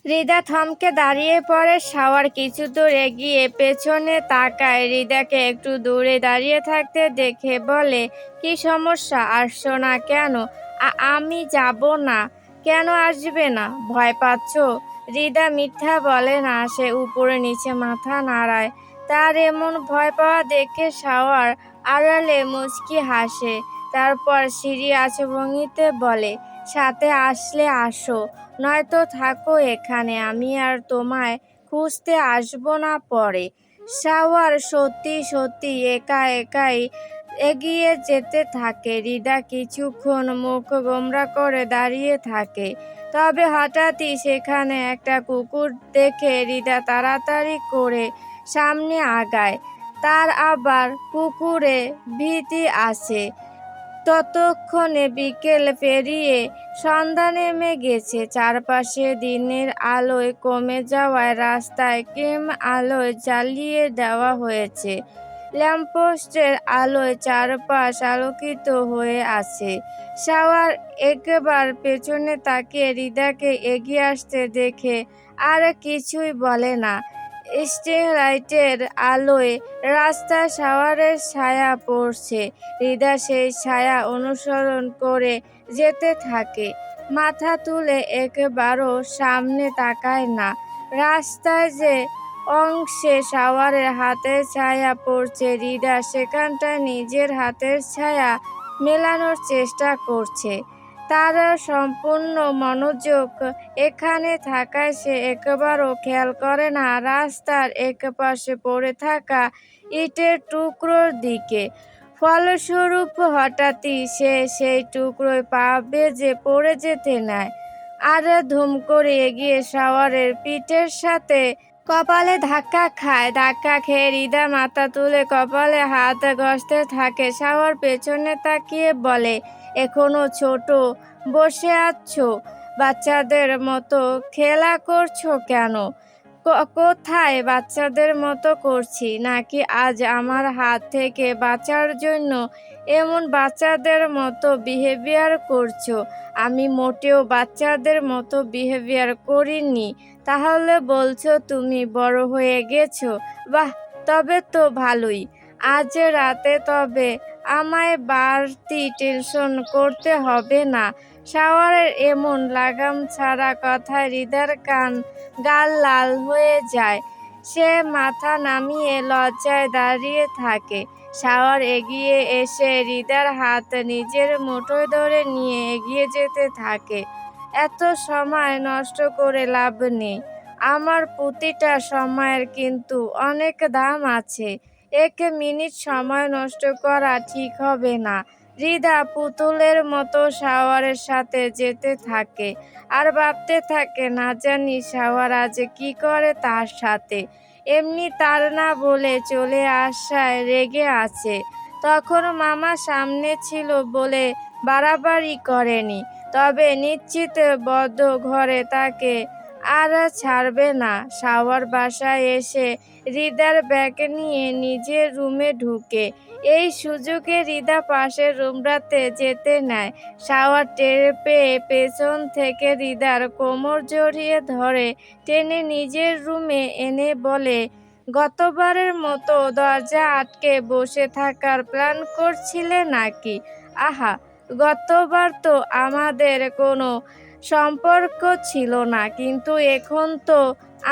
রিদা থমকে দাঁড়িয়ে পড়ে। শাওয়ার কিছু দূর এগিয়ে পেছনে তাকায়। রিদাকে একটু দূরে দাঁড়িয়ে থাকতে দেখে বলে, কি সমস্যা, আসছো না কেন? আমি যাব না। কেন আসবে না? ভয় পাচ্ছ? রিদা মিথ্যা বলে না, সে উপরে নিচে মাথা নাড়ায়। তার এমন ভয় পাওয়া দেখে শাওয়ার আড়ালে মুচকি হাসে। তারপর সিরিয়াস ভঙ্গিতে বলে, সাথে আসলে আসো, নয়তো থাকো এখানে, আমি আর তোমায় খুঁজতে আসবো না পরে। শাওয়ার সত্যি সত্যি একা একাই এগিয়ে যেতে থাকে। রিদা কিছুক্ষণ মুখ গোমড়া করে দাঁড়িয়ে থাকে। তবে হঠাৎই সেখানে একটা কুকুর দেখে রিদা তাড়াতাড়ি করে সামনে আগায়। তার আবার কুকুরে ভীতি আসে। ততক্ষণে বিকেল পেরিয়ে সন্ধ্যা নেমে গেছে। চারপাশে দিনের আলোয় কমে যাওয়ায় রাস্তায় ক্রিম আলোয় জ্বালিয়ে দেওয়া হয়েছে। ল্যাম্পপোস্টের আলোয় চারপাশ আলোকিত হয়ে আছে। শাওয়ার একবার পেছনে তাকিয়ে রিদাকে এগিয়ে আসতে দেখে আর কিছুই বলে না। স্ট্রিং লাইটের আলোয় রাস্তায় শাওয়ারের ছায়া পড়ছে। রিদা সেই ছায়া অনুসরণ করে যেতে থাকে। মাথা তুলে একবারও সামনে তাকায় না। রাস্তায় যে অংশে শাওয়ারের হাতের ছায়া পড়ছে, রিদা সেখানটায় নিজের হাতের ছায়া মেলানোর চেষ্টা করছে। তার সম্পূর্ণ মনোযোগ এখানে থাকায় সে একবারও খেয়াল করে না রাস্তার একপাশে পড়ে থাকা ইটের টুকরোর দিকে। ফলস্বরূপ হঠাৎই সে সেই টুকরোয় পা বেজে পড়ে যেতে নেয়। আর ধুম করে এগিয়ে শাওয়ারের পিঠের সাথে কপালে ধাক্কা খায়। ধাক্কা খেয়ে রিদা মাথা তুলে কপালে হাত ঘষতে থাকে। শাওয়ার পেছনে তাকিয়ে বলে, এখনো ছোট বসে আছো? বাচ্চাদের মতো খেলা করছো কেন? কোথায় বাচ্চাদের মতো করছি? নাকি আজ আমার হাত থেকে বাঁচার জন্য এমন বাচ্চাদের মতো বিহেভিয়ার করছো? আমি মোটেও বাচ্চাদের মতো বিহেভিয়ার করিনি। তাহলে বলছো তুমি বড় হয়ে গেছো? বাহ, তবে তো ভালোই। আজ রাতে তবে আমায় বাড়তি টেনশন করতে হবে না। শাওয়ারের এমন লাগাম ছাড়া কথায় রিদার গাল লাল হয়ে যায়। সে মাথা নামিয়ে লজ্জায় দাঁড়িয়ে থাকে। শাওয়ার এগিয়ে এসে রিদার হাত নিজের মুঠোয় ধরে নিয়ে এগিয়ে যেতে থাকে। এত সময় নষ্ট করে লাভ নেই। আমার প্রতিটা সময়ের কিন্তু অনেক দাম আছে। 1 মিনিট সময় নষ্ট করা ঠিক হবে না। রিদা পুতুলের মতো শাওয়ারের সাথে যেতে থাকে আর ভাবতে থাকে, না জানি শাওয়ার আজ কি করে তার সাথে। এমনি তার না বলে চলে আসায় রেগে আছে। তখন মামা সামনে ছিল বলে বাড়াবাড়ি করেনি। তবে নিশ্চিত বদ্ধ ঘরে তাকে আর ছাড়বে না। শাওয়ার বাসায় এসে রিদার ব্যাগ নিয়ে নিজের রুমে ঢুকে। এই সুযোগে রিদা পাশের রুমটাতে যেতে নেয়। শাওয়ার টের পেয়ে পেছন থেকে রিদার কোমর জড়িয়ে ধরে টেনে নিজের রুমে এনে বলে, গতবারের মতো দরজা আটকে বসে থাকার প্ল্যান করছিলে নাকি? আহা, গতবার তো আমাদের কোনো সম্পর্ক ছিল না, কিন্তু এখন তো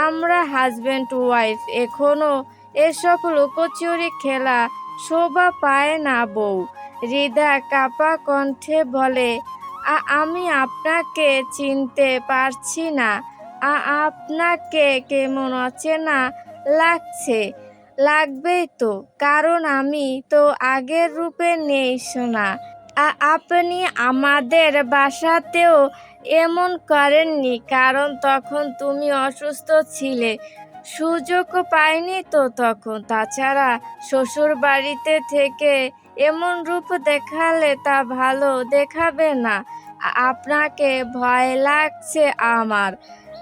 আমরা হাজব্যান্ড ওয়াইফ। এখনো এসব লুকোচুরি খেলা শোভা পায় না বউ। রিদা কাঁপা কণ্ঠে বলে, আমি আপনাকে চিনতে পারছি না। আপনাকে কেমন অচেনা লাগছে। লাগবেই তো, কারণ আমি তো আগের রূপে নেই সোনা। আপনি আমাদের বাসাতেও এমন করেননি, কারণ তখন তুমি অসুস্থ ছিলে, সুযোগ পাইনি তো তখন। তাছাড়া শ্বশুর বাড়িতে থেকে এমন রূপ দেখালে তা ভালো দেখাবে না। আপনাকে ভয় লাগছে আমার।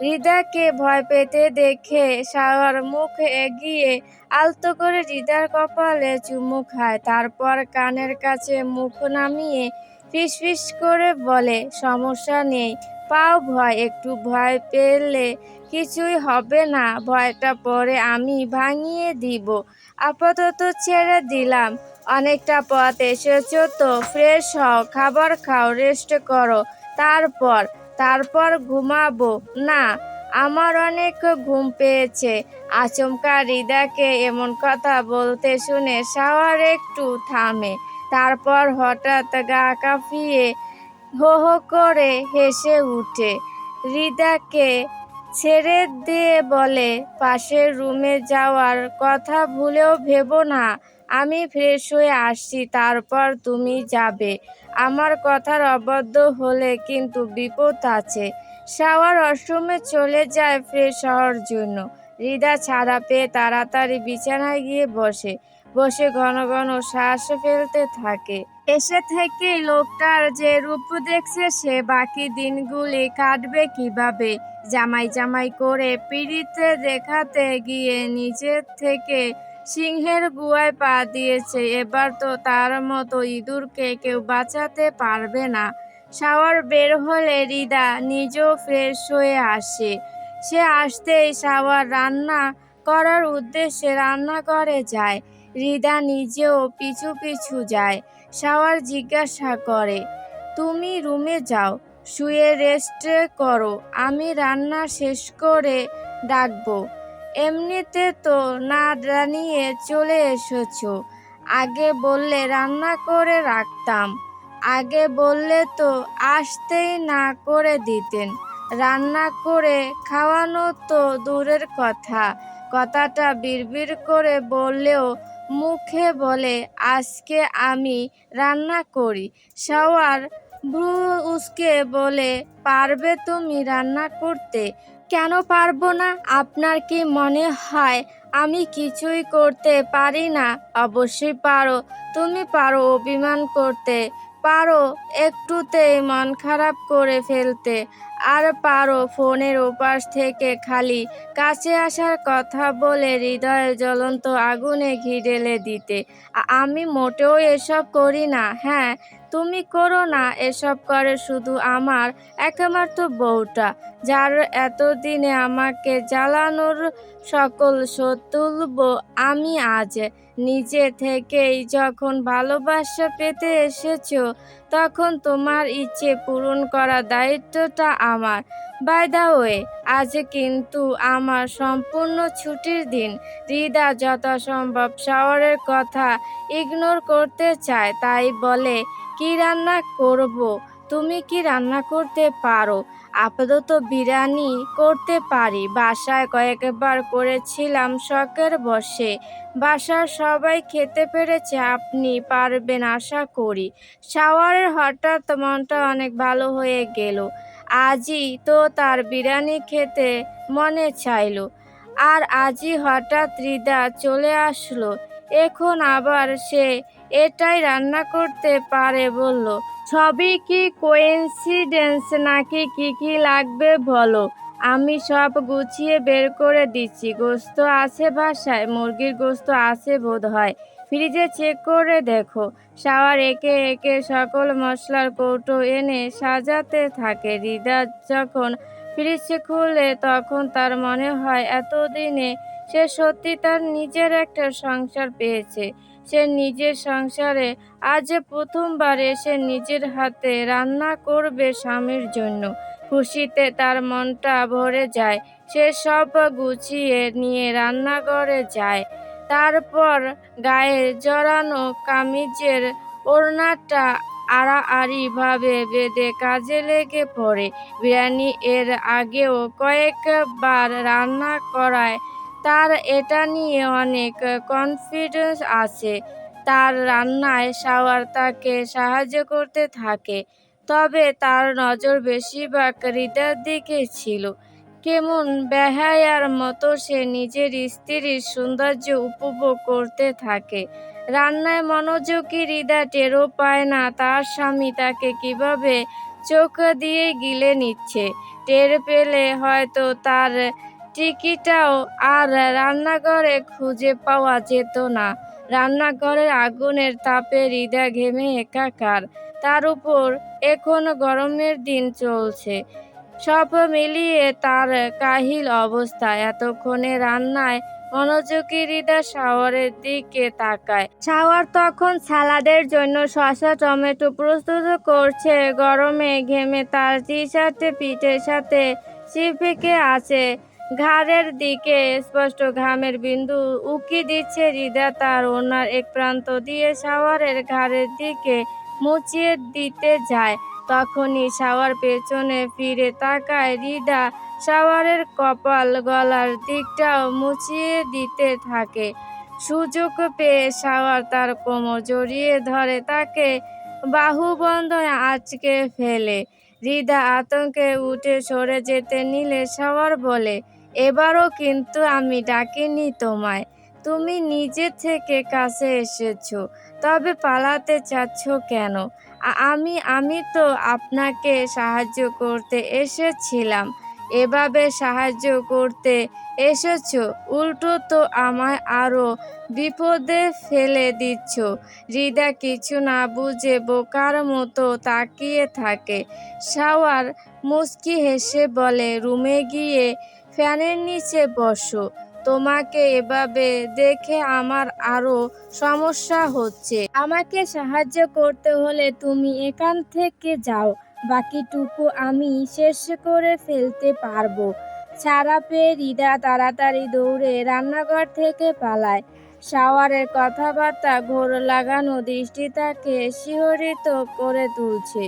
রিদাকে ভয় পেতে দেখে শাওয়ার মুখ এগিয়ে আলতো করে রিদার কপালে চুমু খায়। তারপর কানের কাছে মুখ নামিয়ে ফিসফিস করে বলে, সমস্যা নেই, পাও ভয়, একটু ভয় পেলে কিছুই হবে না, ভয়টা পরে আমি ভাঙিয়ে দিব। আপাতত ছেড়ে দিলাম। অনেকটা পথ এসেছো তো, ফ্রেশ হও, খাবার খাও, রেস্ট করো, তারপর তারপর ঘুমাবো না? আমার অনেক ঘুম পেয়েছে। আচমকা হৃদাকে এমন কথা বলতে শুনে শাওয়ার একটু থামে, তারপর হঠাৎ গা কাঁপিয়ে হো হো করে হেসে উঠে। হৃদাকে ছেড়ে দিয়ে বলে, পাশের রুমে যাওয়ার কথা ভুলেও ভেবো না। আমি ফ্রেশ হয়ে আসছি, তারপর তুমি যাবে। আমার কথার অবাধ্য হলে কিন্তু বিপদ আছে। শাওয়ার ওয়াশরুমে চলে যায় ফ্রেশ হওয়ার জন্য। হৃদা ছাড়া পেয়ে তাড়াতাড়ি বিছানায় গিয়ে বসে বসে ঘন ঘন শ্বাস ফেলতে থাকে। এসে থেকেই লোকটার যে রূপ দেখছে, সে বাকি দিনগুলি কাটবে কিভাবে? জামাই জামাই করে পিড়িতে দেখাতে গিয়ে নিজের থেকে সিংহের গুহায় পা দিয়েছে। এবার তো তার মতো ইঁদুরকে কেউ বাঁচাতে পারবে না। শাওয়ার বের হলে হৃদা নিজেও ফ্রেশ হয়ে আসে। সে আসতেই শাওয়ার রান্না করার উদ্দেশ্যে রান্নাঘরে যায়। হৃদা নিজেও পিছু পিছু যায়। শাওয়ার জিজ্ঞাসা করে, তুমি রুমে যাও, শুয়ে রেস্ট করো, আমি রান্না শেষ করে ডাকবো। এমনিতে তো না জানিয়ে চলে এসেছো, আগে বললে রান্না করে রাখতাম। আগে বললে তো আসতেই না করে দিতেন। রান্না করে খাওয়ানো তো দূরের কথা, কথাটা বিড়বিড় করে বললেও মুখে বলে আজকে আমি রান্না করি। শাওয়ার ভ্রু উসকে বলে, পারবে তুমি রান্না করতে? কেন পারবো না? আপনার কি মনে হয় আমি কিছুই করতে পারি না? অবশ্যই পারো। তুমি পারো অভিমান করতে, পারো একটুতেই মন খারাপ করে ফেলতে, আর পারো ফোনের ওপাশ থেকে খালি কাছে আসার কথা বলে হৃদয়ে জ্বলন্ত আগুনে ঘি ঢেলে দিতে। আমি মোটেও এসব করি না। হ্যাঁ, তুমি করো না। এসব করে শুধু আমার একমাত্র বউটা, যার এতদিনে আমাকে জ্বালানোর সকল শোধ তুলব আমি আজ। নিজে থেকেই যখন ভালোবাসা পেতে এসেছো, তখন তোমার ইচ্ছে পূরণ করার দায়িত্বটা আমার। বাই দ্য ওয়ে, আজ কিন্তু আমার সম্পূর্ণ ছুটির দিন। হৃদা যথাসম্ভব শাওয়ারের কথা ইগনোর করতে চায়, তাই বলে, কি রান্না করব? তুমি কি রান্না করতে পারো? আপাতত বিরিয়ানি করতে পারি, বাসায় কয়েকবার করেছিলাম শখের বশে। বাসার সবাই খেতে পেরেছে, আপনি পারবেন আশা করি। শাওয়ারের হঠাৎ মনটা অনেক ভালো হয়ে গেল। আজই তো তার বিরিয়ানি খেতে মনে চাইলো, আর আজই হঠাৎ হৃদা চলে আসলো। এখন আবার সে এটাই রান্না করতে পারে বলল। সবই কি কোইন্সিডেন্স নাকি কি কি লাগবে বলো, আমি সব গুছিয়ে বের করে দিচ্ছি। গোস্ত আছে বাসায়? মুরগির গোস্ত আছে বোধ হয়, ফ্রিজে চেক করে দেখো। শাওয়ার একে একে সকল মশলার কৌটো এনে সাজাতে থাকে। হৃদা যখন ফ্রিজ খুলে তখন তার মনে হয় এতদিনে সে সত্যি তার নিজের একটা সংসার পেয়েছে। সে নিজের সংসারে আজ প্রথমবার এসে নিজের হাতে রান্না করবে স্বামীর জন্য। খুশিতে তার মনটা ভরে যায়। সে সব গুছিয়ে নিয়ে রান্নাঘরে যায়। তারপর গায়ে জড়ানো কামিজের ওড়নাটা আড়াআড়ি ভাবে বেঁধে কাজে লেগে পড়ে। বিরিয়ানি এর আগেও কয়েকবার রান্না করায় তার এটা নিয়ে অনেক কনফিডেন্স আছে। তার রান্নায় শাওয়ার তাকে সাহায্য করতে থাকে, তবে তার নজর বেশিরভাগ হৃদার দিকে ছিল। কেমন বেহায়ার মতো সে নিজের স্ত্রীর সৌন্দর্য উপভোগ করতে থাকে। রান্নায় মনোযোগী হৃদা টেরও পায় না তার স্বামী তাকে কিভাবে চোখ দিয়ে গিলে নিচ্ছে। টের পেলে হয়তো তার টিকিটাও আর রান্নাঘরে খুঁজে পাওয়া যেত না। রান্নাঘরের আগুনের তাপে হৃদা ঘেমে একাকার। তার উপর এখন গরমের দিন চলছে। সব মিলিয়ে তার কাহিল অবস্থা। এতক্ষণে রান্নায় মনোযোগী হৃদা শাওয়ারের দিকে তাকায়। শাওয়ার তখন সালাদের জন্য শসা টমেটো প্রস্তুত করছে। গরমে ঘেমে তার টি শার্টে পিঠের সাথে চিপকে আছে। ঘাড়ের দিকে স্পষ্ট ঘামের বিন্দু উকি দিচ্ছে। হৃদা তার ওড়নার এক প্রান্ত দিয়ে শাওয়ারের ঘাড়ের দিকে মুছিয়ে দিতে যায়। তখনই শাওয়ার পেছনে ফিরে তাকায়। হৃদা শাওয়ারের কপাল গলার দিকটাও মুছিয়ে দিতে থাকে। সুযোগ পেয়ে শাওয়ার তার কোমর জড়িয়ে ধরে, তাকে বাহুবন্ধনে আঁচকে ফেলে। হৃদা আতঙ্কে উঠে সরে যেতে নিলে শাওয়ার বলে, এবারও কিন্তু আমি ডাকিনি তোমায়, তুমি নিজে থেকে কাছে এসেছো, তবে পালাতে চাচ্ছ কেন? আমি তো আপনাকে সাহায্য করতে এসেছিলাম। এভাবে সাহায্য করতে এসেছো, উল্টো তো আমায় আরো বিপদে ফেলে দিচ্ছ। হৃদা কিছু না বুঝে বোকার মতো তাকিয়ে থাকে। শাওয়ার মুচকি হেসে বলে, রুমে গিয়ে ফ্যানের নিচে বসো, তোমাকে এভাবে দেখে আমার আরো সমস্যা হচ্ছে। আমাকে সাহায্য করতে হলে তুমি এখান থেকে যাও, বাকিটুকু আমি শেষ করে ফেলতে পারবো। ছাড়া পেয়ে হৃদা তাড়াতাড়ি দৌড়ে রান্নাঘর থেকে পালায়। শাওয়ারের কথাবার্তা ঘোর লাগানো দৃষ্টি তাকে শিহরিত করে তুলছে।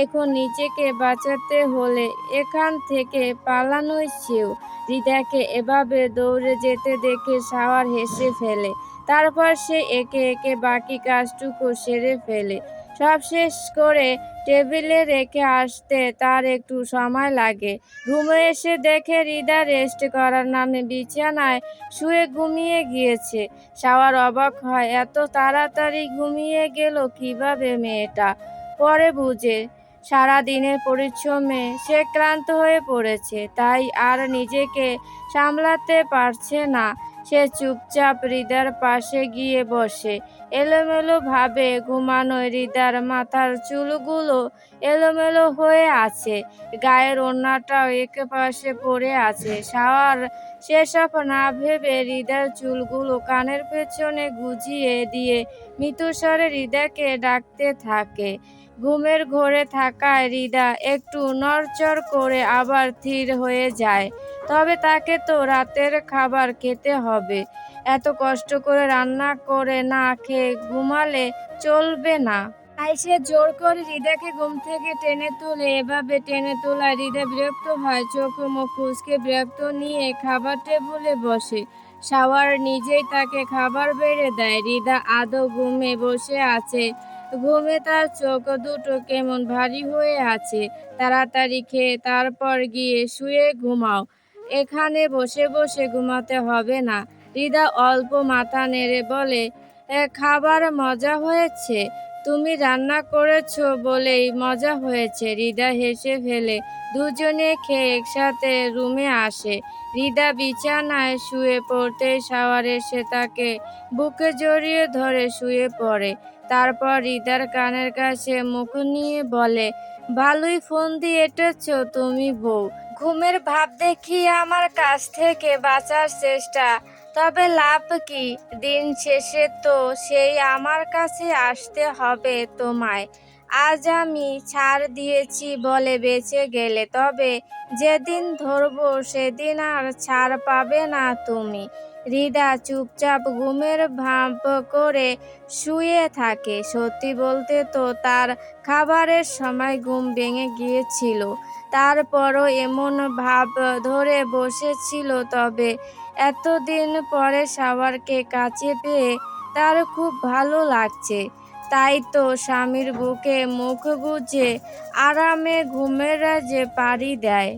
এখন নিজেকে বাঁচাতে হলে এখান থেকে পালানোই শ্রেয়। হৃদাকে এভাবে দৌড়ে যেতে দেখে শাওয়ার হেসে ফেলে। তারপর সে একে একে বাকি কাজটুকু সেরে ফেলে। সব শেষ করে টেবিলে রেখে আসতে তার একটু সময় লাগে। রুমে এসে দেখে হৃদা রেস্ট করার নামে বিছানায় শুয়ে ঘুমিয়ে গিয়েছে। শাওয়ার অবাক হয়, এত তাড়াতাড়ি ঘুমিয়ে গেল কিভাবে মেয়েটা। পরে বুঝে সারাদিনের পরিশ্রমে সে ক্লান্ত হয়ে পড়েছে, তাই আর নিজেকে সামলাতে পারছে না। সে চুপচাপ হৃদার পাশে গিয়ে বসে। এলোমেলো ভাবে ঘুমানো হৃদার মাথার চুলগুলো এলোমেলো হয়ে আছে, গায়ের ওড়নাটাও একপাশে পড়ে আছে। শাওয়ার সেসব না ভেবে হৃদার চুলগুলো কানের পেছনে গুজিয়ে দিয়ে মৃদুস্বরে হৃদাকে ডাকতে থাকে। ঘুমের ঘোরে থাকায় হৃদা একটু নড়চড় করে আবার স্থির হয়ে যায়। তবে তাকে তো রাতের খাবার খেতে হবে, এত কষ্ট করে রান্না করে না খেয়ে ঘুমালে চলবে না। তাই সে জোর করে হৃদাকে ঘুম থেকে টেনে তোলে। এভাবে টেনে তোলায় হৃদা বিরক্ত হয়, চোখ মুখ কুঁচকে বিরক্ত নিয়ে খাবার টেবিলে বসে। শাওয়ার নিজেই তাকে খাবার বেড়ে দেয়। হৃদা আদৌ ঘুমে বসে আছে। ঘুমে তার চোখ দুটো কেমন ভারী হয়ে আছে। তাড়াতাড়ি খেয়ে তারপর গিয়ে শুয়ে ঘুমাও, এখানে বসে বসে ঘুমাতে হবে না। হৃদা অল্প মাথা নেড়ে বলে, খাবার মজা হয়েছে, তুমি রান্না করেছো বলেই মজা হয়েছে। হৃদা হেসে ফেলে। দুজনে খেয়ে একসাথে রুমে আসে। হৃদা বিছানায় শুয়ে পড়তেই শাওয়ার এসে তাকে বুকে জড়িয়ে ধরে শুয়ে পড়ে। তারপর হৃদার কানের কাছে মুখ নিয়ে বলে, ভালোই ফোন দিয়ে এঁটেছো তুমি বউ। ঘুমের ভাব দেখিয়ে আমার কাছ থেকে বাঁচার চেষ্টা, তবে লাভ কি? দিন শেষে তো সেই আমার কাছে আসতে হবে তোমায়। আজ আমি ছাড় দিয়েছি বলে বেঁচে গেলে, তবে যেদিন ধরবো সেদিন আর ছাড় পাবে না তুমি। হৃদা চুপচাপ ঘুমের ভাব করে শুয়ে থাকে। সত্যি বলতে তো তার খাবারের সময় ঘুম ভেঙে গিয়েছিল, তারপরও এমন ভাব ধরে বসেছিল। তবে এতদিন পরে শাওয়ারকে কাছে পেয়ে তার খুব ভালো লাগছে। তাই তো স্বামীর বুকে মুখ গুজে আরামে ঘুমের যে পাড়ি দেয়।